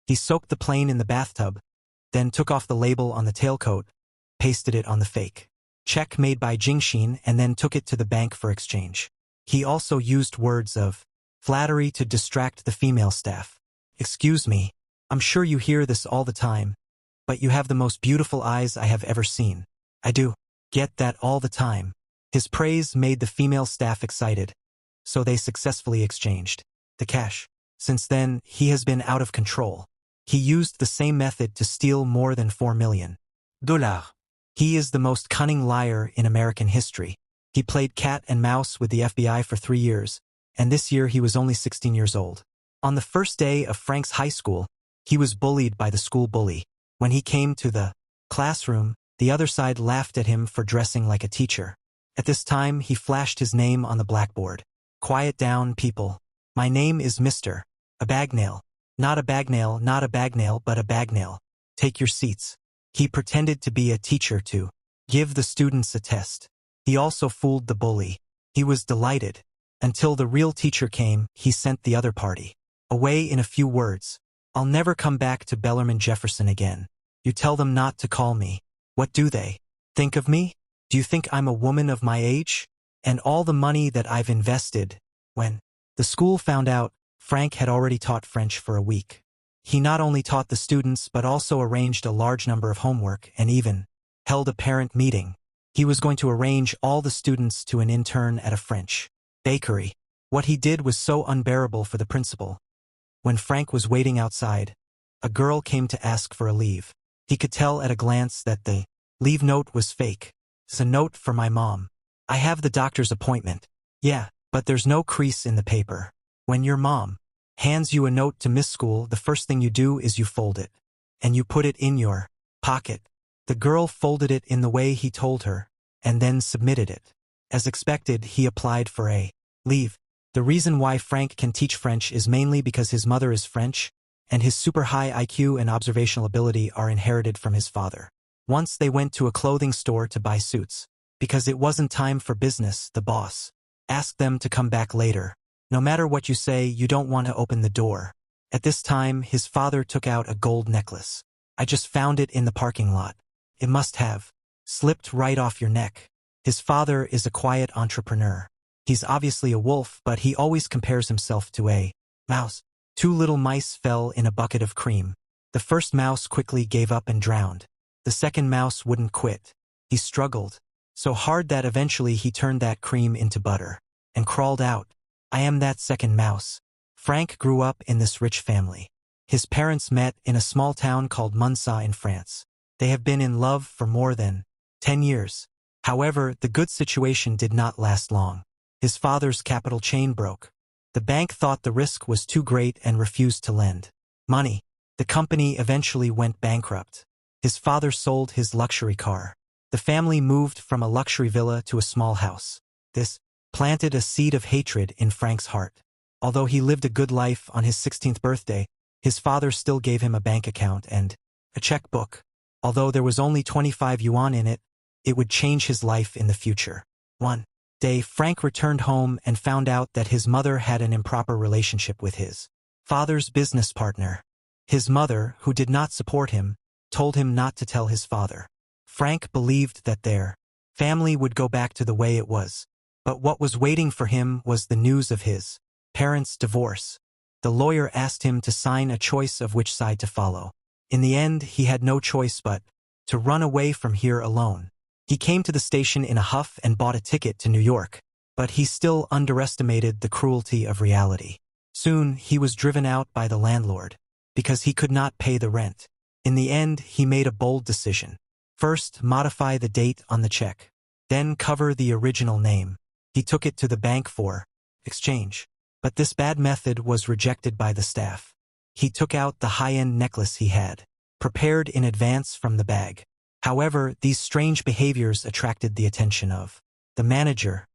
He soaked the plane in the bathtub, then took off the label on the tailcoat, pasted it on the fake check made by Jingxin, and then took it to the bank for exchange. He also used words of flattery to distract the female staff. "Excuse me, I'm sure you hear this all the time, but you have the most beautiful eyes I have ever seen." "I do get that all the time." His praise made the female staff excited, so they successfully exchanged the cash. Since then, he has been out of control. He used the same method to steal more than $4 million. He is the most cunning liar in American history. He played cat and mouse with the FBI for 3 years, and this year he was only 16 years old. On the first day of Frank's high school, he was bullied by the school bully. When he came to the classroom, the other side laughed at him for dressing like a teacher. At this time, he flashed his name on the blackboard. "Quiet down, people. My name is Mr. Abagnale. Not a Bagnale, not a Bagnale, but a Bagnale. Take your seats." He pretended to be a teacher to give the students a test. He also fooled the bully. He was delighted. Until the real teacher came, he sent the other party away in a few words. "I'll never come back to Bellarmine Jefferson again. You tell them not to call me." What do they think of me? Do you think I'm a woman of my age? And all the money that I've invested? When the school found out, Frank had already taught French for a week. He not only taught the students but also arranged a large number of homework and even held a parent meeting. He was going to arrange all the students to an intern at a French bakery. What he did was so unbearable for the principal. When Frank was waiting outside, a girl came to ask for a leave. He could tell at a glance that the leave note was fake. "It's a note for my mom. I have the doctor's appointment." "Yeah, but there's no crease in the paper." When your mom hands you a note to miss school, the first thing you do is you fold it, and you put it in your pocket. The girl folded it in the way he told her, and then submitted it. As expected, he applied for a leave. The reason why Frank can teach French is mainly because his mother is French, and his super high IQ and observational ability are inherited from his father. Once they went to a clothing store to buy suits. Because it wasn't time for business, the boss asked them to come back later. No matter what you say, you don't want to open the door. At this time, his father took out a gold necklace. "I just found it in the parking lot. It must have slipped right off your neck." His father is a quiet entrepreneur. He's obviously a wolf, but he always compares himself to a mouse. 2 little mice fell in a bucket of cream. The first mouse quickly gave up and drowned. The second mouse wouldn't quit. He struggled so hard that eventually he turned that cream into butter and crawled out. "I am that second mouse." Frank grew up in this rich family. His parents met in a small town called Munsa in France. They have been in love for more than 10 years. However, the good situation did not last long. His father's capital chain broke. The bank thought the risk was too great and refused to lend money. The company eventually went bankrupt. His father sold his luxury car. The family moved from a luxury villa to a small house. This planted a seed of hatred in Frank's heart. Although he lived a good life on his 16th birthday, his father still gave him a bank account and a checkbook. Although there was only 25 yuan in it, it would change his life in the future. One day, Frank returned home and found out that his mother had an improper relationship with his father's business partner. His mother, who did not support him, told him not to tell his father. Frank believed that their family would go back to the way it was. But what was waiting for him was the news of his parents' divorce. The lawyer asked him to sign a choice of which side to follow. In the end, he had no choice but to run away from here alone. He came to the station in a huff and bought a ticket to New York, but he still underestimated the cruelty of reality. Soon, he was driven out by the landlord because he could not pay the rent. In the end, he made a bold decision. First, modify the date on the check. Then cover the original name. He took it to the bank for exchange. But this bad method was rejected by the staff. He took out the high-end necklace he had prepared in advance from the bag. However, these strange behaviors attracted the attention of the manager.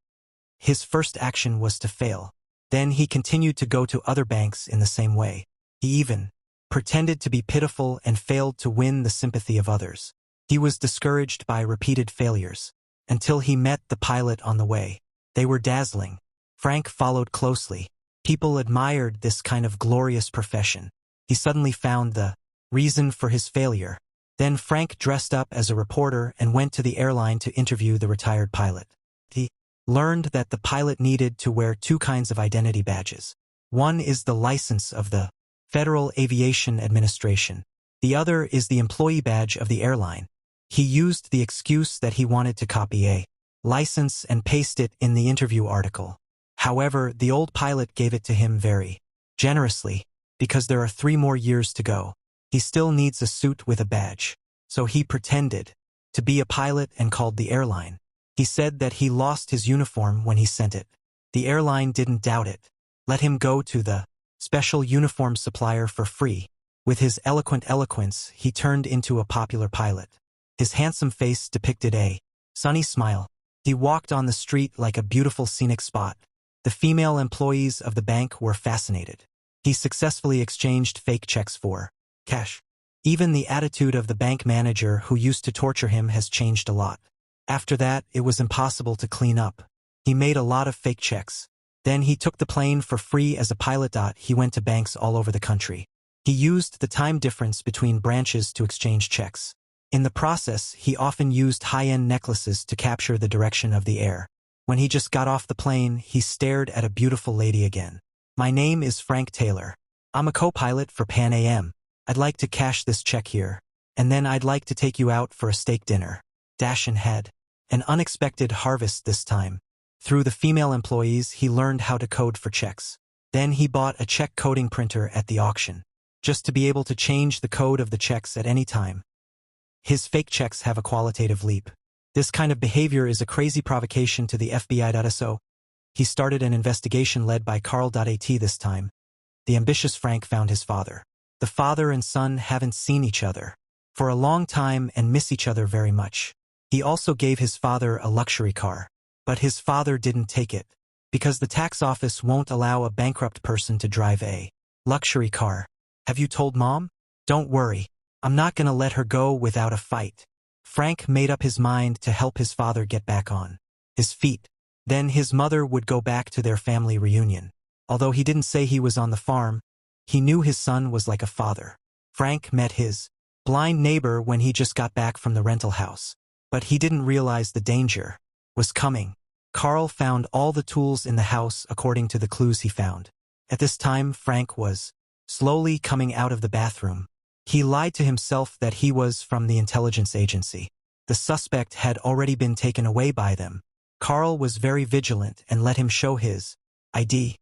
His first action was to fail. Then he continued to go to other banks in the same way. He even pretended to be pitiful and failed to win the sympathy of others. He was discouraged by repeated failures until he met the pilot on the way. They were dazzling. Frank followed closely. People admired this kind of glorious profession. He suddenly found the reason for his failure. Then Frank dressed up as a reporter and went to the airline to interview the retired pilot. He learned that the pilot needed to wear two kinds of identity badges. One is the license of the Federal Aviation Administration. The other is the employee badge of the airline. He used the excuse that he wanted to copy a license and paste it in the interview article. However, the old pilot gave it to him very generously, because there are 3 more years to go. He still needs a suit with a badge. So he pretended to be a pilot and called the airline. He said that he lost his uniform when he sent it. The airline didn't doubt it. Let him go to the special uniform supplier for free. With his eloquent eloquence, he turned into a popular pilot. His handsome face depicted a sunny smile. He walked on the street like a beautiful scenic spot. The female employees of the bank were fascinated. He successfully exchanged fake checks for cash. Even the attitude of the bank manager who used to torture him has changed a lot. After that, it was impossible to clean up. He made a lot of fake checks. Then he took the plane for free as a pilot. He went to banks all over the country. He used the time difference between branches to exchange checks. In the process, he often used high-end necklaces to capture the direction of the air. When he just got off the plane, he stared at a beautiful lady again. "My name is Frank Taylor. I'm a co-pilot for Pan Am. I'd like to cash this check here. And then I'd like to take you out for a steak dinner." Dashin had an unexpected harvest this time. Through the female employees, he learned how to code for checks. Then he bought a check coding printer at the auction, just to be able to change the code of the checks at any time. His fake checks have a qualitative leap. This kind of behavior is a crazy provocation to the FBI. So he started an investigation led by Carl.At this time. The ambitious Frank found his father. The father and son haven't seen each other for a long time and miss each other very much. He also gave his father a luxury car. But his father didn't take it, because the tax office won't allow a bankrupt person to drive a luxury car. "Have you told Mom?" "Don't worry. I'm not gonna let her go without a fight." Frank made up his mind to help his father get back on his feet. Then his mother would go back to their family reunion. Although he didn't say he was on the farm, he knew his son was like a father. Frank met his blind neighbor when he just got back from the rental house. But he didn't realize the danger was coming. Carl found all the tools in the house according to the clues he found. At this time, Frank was slowly coming out of the bathroom. He lied to himself that he was from the intelligence agency. The suspect had already been taken away by them. Carl was very vigilant and let him show his ID.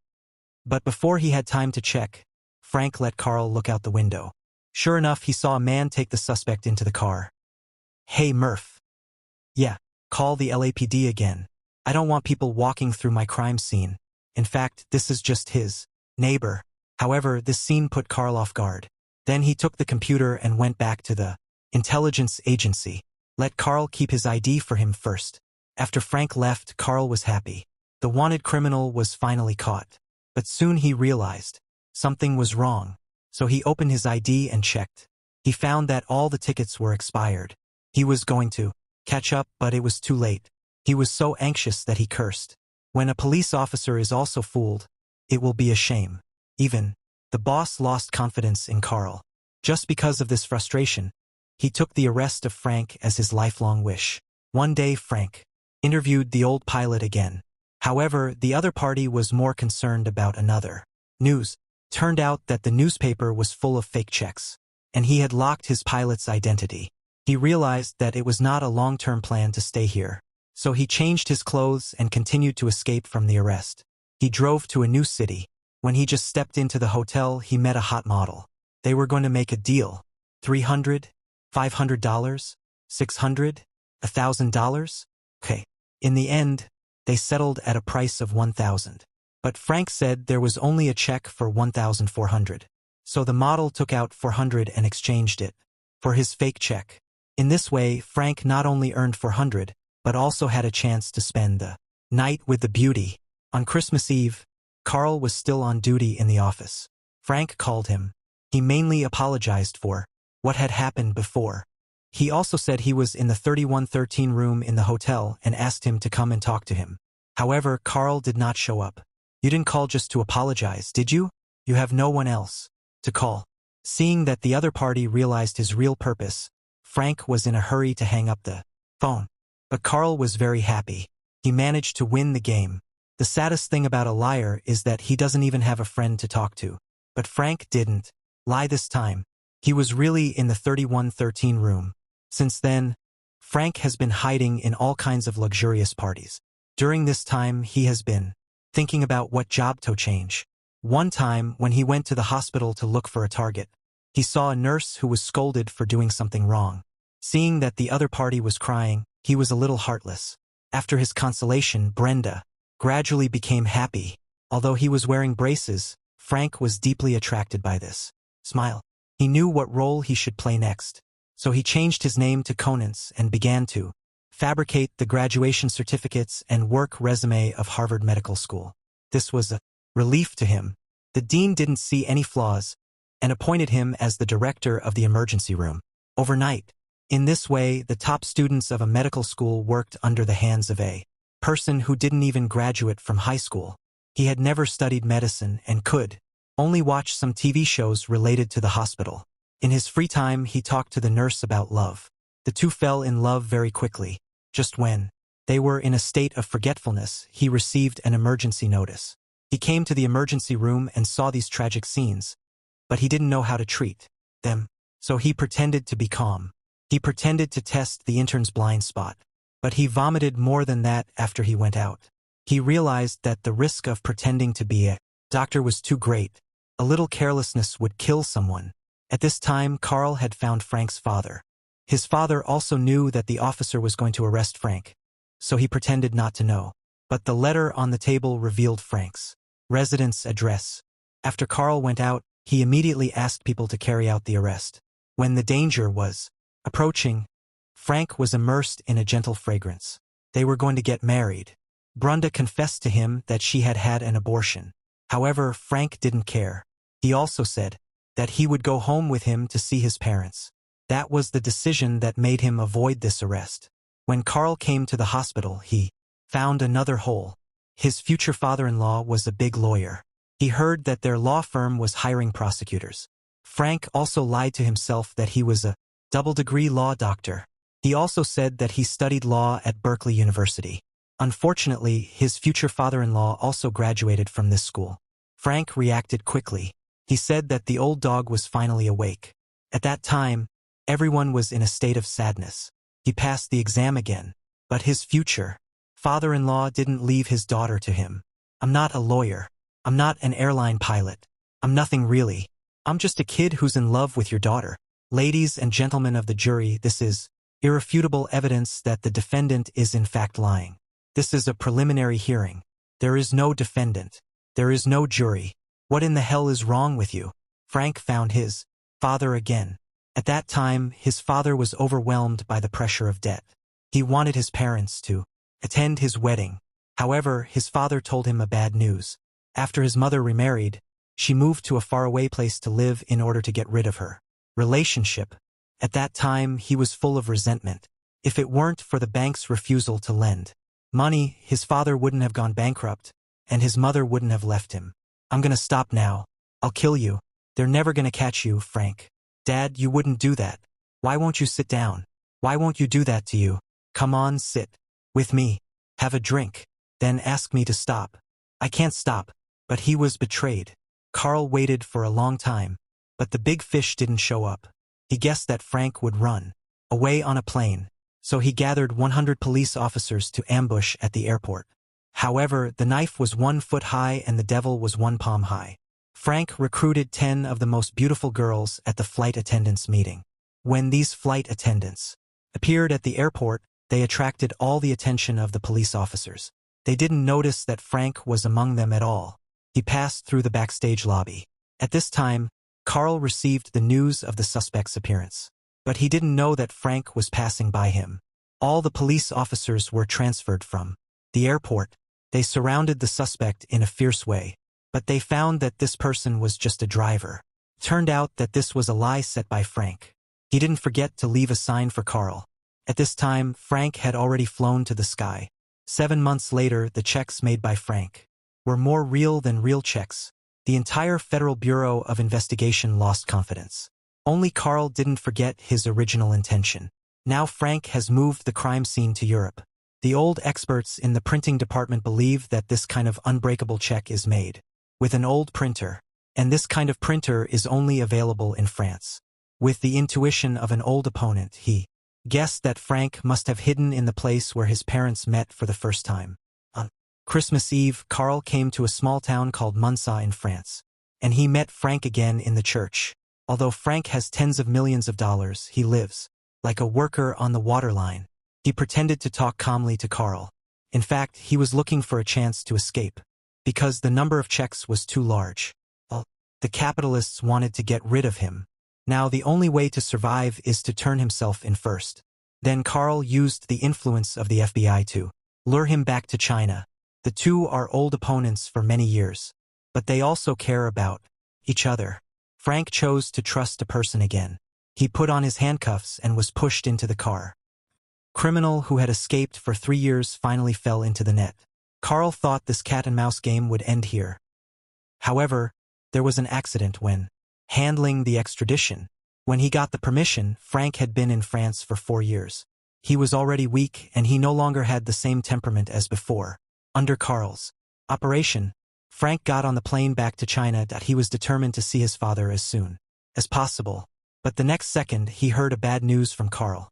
But before he had time to check, Frank let Carl look out the window. Sure enough, he saw a man take the suspect into the car. "Hey, Murph." "Yeah. Call the LAPD again. I don't want people walking through my crime scene. In fact, this is just his neighbor." However, this scene put Carl off guard. Then he took the computer and went back to the intelligence agency. Let Carl keep his ID for him first. After Frank left, Carl was happy. The wanted criminal was finally caught. But soon he realized something was wrong. So he opened his ID and checked. He found that all the tickets were expired. He was going to catch up, but it was too late. He was so anxious that he cursed. When a police officer is also fooled, it will be a shame. Even the boss lost confidence in Carl. Just because of this frustration, he took the arrest of Frank as his lifelong wish. One day, Frank interviewed the old pilot again. However, the other party was more concerned about another news. Turned out that the newspaper was full of fake checks, and he had locked his pilot's identity. He realized that it was not a long-term plan to stay here. So he changed his clothes and continued to escape from the arrest. He drove to a new city. When he just stepped into the hotel, he met a hot model. They were going to make a deal. $300, $500, $600, $1,000? Okay. In the end, they settled at a price of $1,000. But Frank said there was only a check for $1,400. So the model took out $400 and exchanged it for his fake check. In this way, Frank not only earned $400, but also had a chance to spend the night with the beauty. On Christmas Eve, Carl was still on duty in the office. Frank called him. He mainly apologized for what had happened before. He also said he was in the 3113 room in the hotel and asked him to come and talk to him. However, Carl did not show up. "You didn't call just to apologize, did you? You have no one else to call." Seeing that the other party realized his real purpose, Frank was in a hurry to hang up the phone. But Carl was very happy. He managed to win the game. The saddest thing about a liar is that he doesn't even have a friend to talk to. But Frank didn't lie this time. He was really in the 3113 room. Since then, Frank has been hiding in all kinds of luxurious parties. During this time, he has been thinking about what job to change. One time, when he went to the hospital to look for a target, he saw a nurse who was scolded for doing something wrong. Seeing that the other party was crying, he was a little heartless. After his consolation, Brenda gradually became happy. Although he was wearing braces, Frank was deeply attracted by this smile. He knew what role he should play next. So he changed his name to Conance and began to fabricate the graduation certificates and work resume of Harvard Medical School. This was a relief to him. The dean didn't see any flaws and appointed him as the director of the emergency room overnight. In this way, the top students of a medical school worked under the hands of a person who didn't even graduate from high school. He had never studied medicine and could only watch some TV shows related to the hospital. In his free time, he talked to the nurse about love. The two fell in love very quickly. Just when they were in a state of forgetfulness, he received an emergency notice. He came to the emergency room and saw these tragic scenes, but he didn't know how to treat them. So he pretended to be calm. He pretended to test the intern's blind spot. But he vomited more than that after he went out. He realized that the risk of pretending to be a doctor was too great. A little carelessness would kill someone. At this time, Carl had found Frank's father. His father also knew that the officer was going to arrest Frank, so he pretended not to know. But the letter on the table revealed Frank's residence address. After Carl went out, he immediately asked people to carry out the arrest. When the danger was approaching, Frank was immersed in a gentle fragrance. They were going to get married. Brenda confessed to him that she had had an abortion. However, Frank didn't care. He also said that he would go home with him to see his parents. That was the decision that made him avoid this arrest. When Carl came to the hospital, he found another hole. His future father-in-law was a big lawyer. He heard that their law firm was hiring prosecutors. Frank also lied to himself that he was a double-degree law doctor. He also said that he studied law at Berkeley University. Unfortunately, his future father-in-law also graduated from this school. Frank reacted quickly. He said that the old dog was finally awake. At that time, everyone was in a state of sadness. He passed the exam again, but his future father-in-law didn't leave his daughter to him. "I'm not a lawyer. I'm not an airline pilot. I'm nothing really. I'm just a kid who's in love with your daughter. Ladies and gentlemen of the jury, this is irrefutable evidence that the defendant is in fact lying. This is a preliminary hearing. There is no defendant. There is no jury. What in the hell is wrong with you?" Frank found his father again. At that time, his father was overwhelmed by the pressure of debt. He wanted his parents to attend his wedding. However, his father told him a bad news. After his mother remarried, she moved to a faraway place to live in order to get rid of her relationship. At that time, he was full of resentment. If it weren't for the bank's refusal to lend money, his father wouldn't have gone bankrupt, and his mother wouldn't have left him. "I'm gonna stop now. I'll kill you. They're never gonna catch you, Frank." "Dad, you wouldn't do that. Why won't you sit down? Why won't you do that to you? Come on, sit with me. Have a drink. Then ask me to stop." "I can't stop." But he was betrayed. Carl waited for a long time, but the big fish didn't show up. He guessed that Frank would run away on a plane, so he gathered 100 police officers to ambush at the airport. However, the knife was 1 foot high and the devil was 1 palm high. Frank recruited 10 of the most beautiful girls at the flight attendants meeting. When these flight attendants appeared at the airport, they attracted all the attention of the police officers. They didn't notice that Frank was among them at all. He passed through the backstage lobby. At this time, Carl received the news of the suspect's appearance. But he didn't know that Frank was passing by him. All the police officers were transferred from the airport. They surrounded the suspect in a fierce way. But they found that this person was just a driver. Turned out that this was a lie set by Frank. He didn't forget to leave a sign for Carl. At this time, Frank had already flown to the sky. 7 months later, the checks made by Frank were more real than real checks. The entire Federal Bureau of Investigation lost confidence. Only Carl didn't forget his original intention. Now Frank has moved the crime scene to Europe. The old experts in the printing department believe that this kind of unbreakable check is made with an old printer, and this kind of printer is only available in France. With the intuition of an old opponent, he guessed that Frank must have hidden in the place where his parents met for the first time. On Christmas Eve, Carl came to a small town called Monza in France, and he met Frank again in the church. Although Frank has tens of millions of dollars, he lives like a worker on the waterline. He pretended to talk calmly to Carl. In fact, he was looking for a chance to escape, because the number of checks was too large. The capitalists wanted to get rid of him. Now the only way to survive is to turn himself in first. Then Carl used the influence of the FBI to lure him back to China. The two are old opponents for many years, but they also care about each other. Frank chose to trust a person again. He put on his handcuffs and was pushed into the car. Criminal who had escaped for 3 years finally fell into the net. Carl thought this cat-and-mouse game would end here. However, there was an accident when handling the extradition. When he got the permission, Frank had been in France for 4 years. He was already weak, and he no longer had the same temperament as before. Under Carl's operation, Frank got on the plane back to China that he was determined to see his father as soon as possible. But the next second, he heard a bad news from Carl.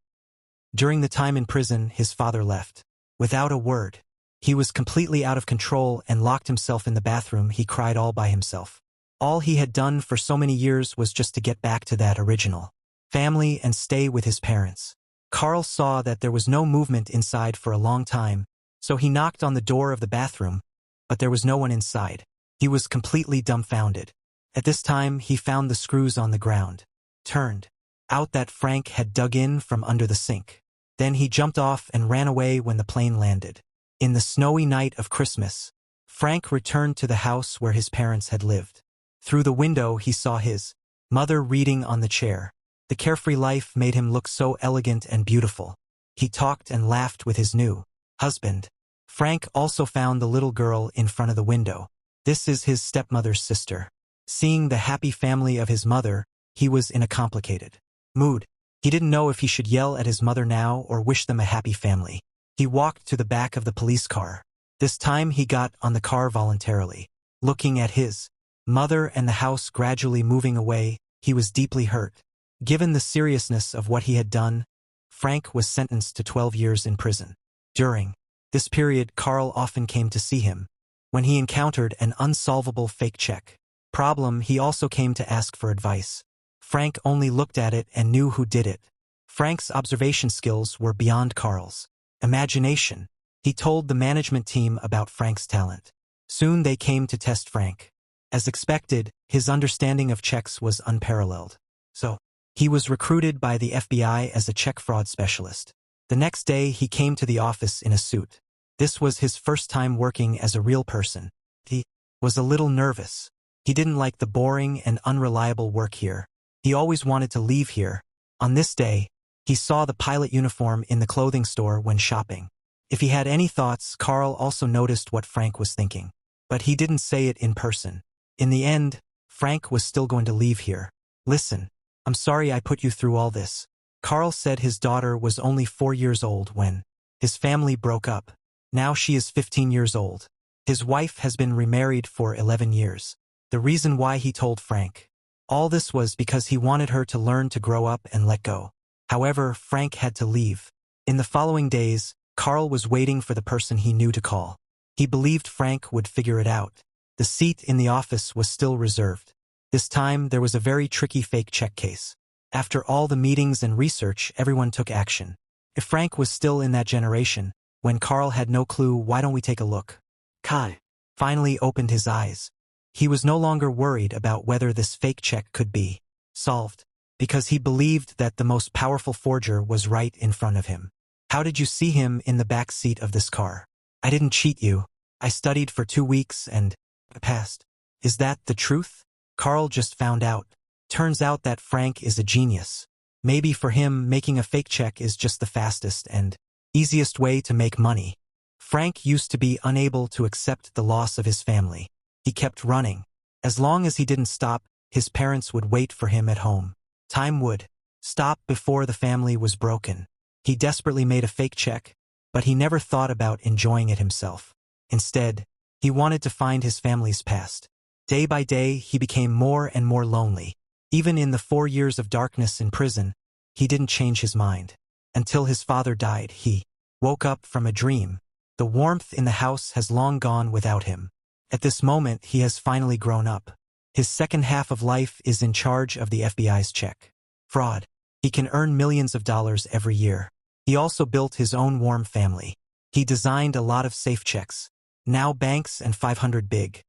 During the time in prison, his father left without a word. He was completely out of control and locked himself in the bathroom. He cried all by himself. All he had done for so many years was just to get back to that original family and stay with his parents. Carl saw that there was no movement inside for a long time, so he knocked on the door of the bathroom, but there was no one inside. He was completely dumbfounded. At this time, he found the screws on the ground. Turned out that Frank had dug in from under the sink. Then he jumped off and ran away when the plane landed. In the snowy night of Christmas, Frank returned to the house where his parents had lived. Through the window, he saw his mother reading on the chair. The carefree life made him look so elegant and beautiful. He talked and laughed with his new husband. Frank also found the little girl in front of the window. This is his stepmother's sister. Seeing the happy family of his mother, he was in a complicated mood. He didn't know if he should yell at his mother now or wish them a happy family. He walked to the back of the police car. This time he got on the car voluntarily. Looking at his mother and the house gradually moving away, he was deeply hurt. Given the seriousness of what he had done, Frank was sentenced to 12 years in prison. During this period, Carl often came to see him. When he encountered an unsolvable fake check problem, he also came to ask for advice. Frank only looked at it and knew who did it. Frank's observation skills were beyond Carl's imagination. He told the management team about Frank's talent. Soon they came to test Frank. As expected, his understanding of checks was unparalleled. So, he was recruited by the FBI as a check fraud specialist. The next day, he came to the office in a suit. This was his first time working as a real person. He was a little nervous. He didn't like the boring and unreliable work here. He always wanted to leave here. On this day, he saw the pilot uniform in the clothing store when shopping. If he had any thoughts, Carl also noticed what Frank was thinking. But he didn't say it in person. In the end, Frank was still going to leave here. Listen, I'm sorry I put you through all this. Carl said his daughter was only 4 years old when his family broke up. Now she is 15 years old. His wife has been remarried for 11 years. The reason why he told Frank all this was because he wanted her to learn to grow up and let go. However, Frank had to leave. In the following days, Carl was waiting for the person he knew to call. He believed Frank would figure it out. The seat in the office was still reserved. This time, there was a very tricky fake check case. After all the meetings and research, everyone took action. If Frank was still in that generation, when Carl had no clue, why don't we take a look? Kai finally opened his eyes. He was no longer worried about whether this fake check could be solved, because he believed that the most powerful forger was right in front of him. How did you see him in the back seat of this car? I didn't cheat you. I studied for 2 weeks and passed. Is that the truth? Carl just found out. Turns out that Frank is a genius. Maybe for him, making a fake check is just the fastest and easiest way to make money. Frank used to be unable to accept the loss of his family. He kept running. As long as he didn't stop, his parents would wait for him at home. Time would stop before the family was broken. He desperately made a fake check, but he never thought about enjoying it himself. Instead, he wanted to find his family's past. Day by day, he became more and more lonely. Even in the 4 years of darkness in prison, he didn't change his mind. Until his father died, he woke up from a dream. The warmth in the house has long gone without him. At this moment, he has finally grown up. His second half of life is in charge of the FBI's check fraud. He can earn millions of dollars every year. He also built his own warm family. He designed a lot of safe checks. Now banks and 500 big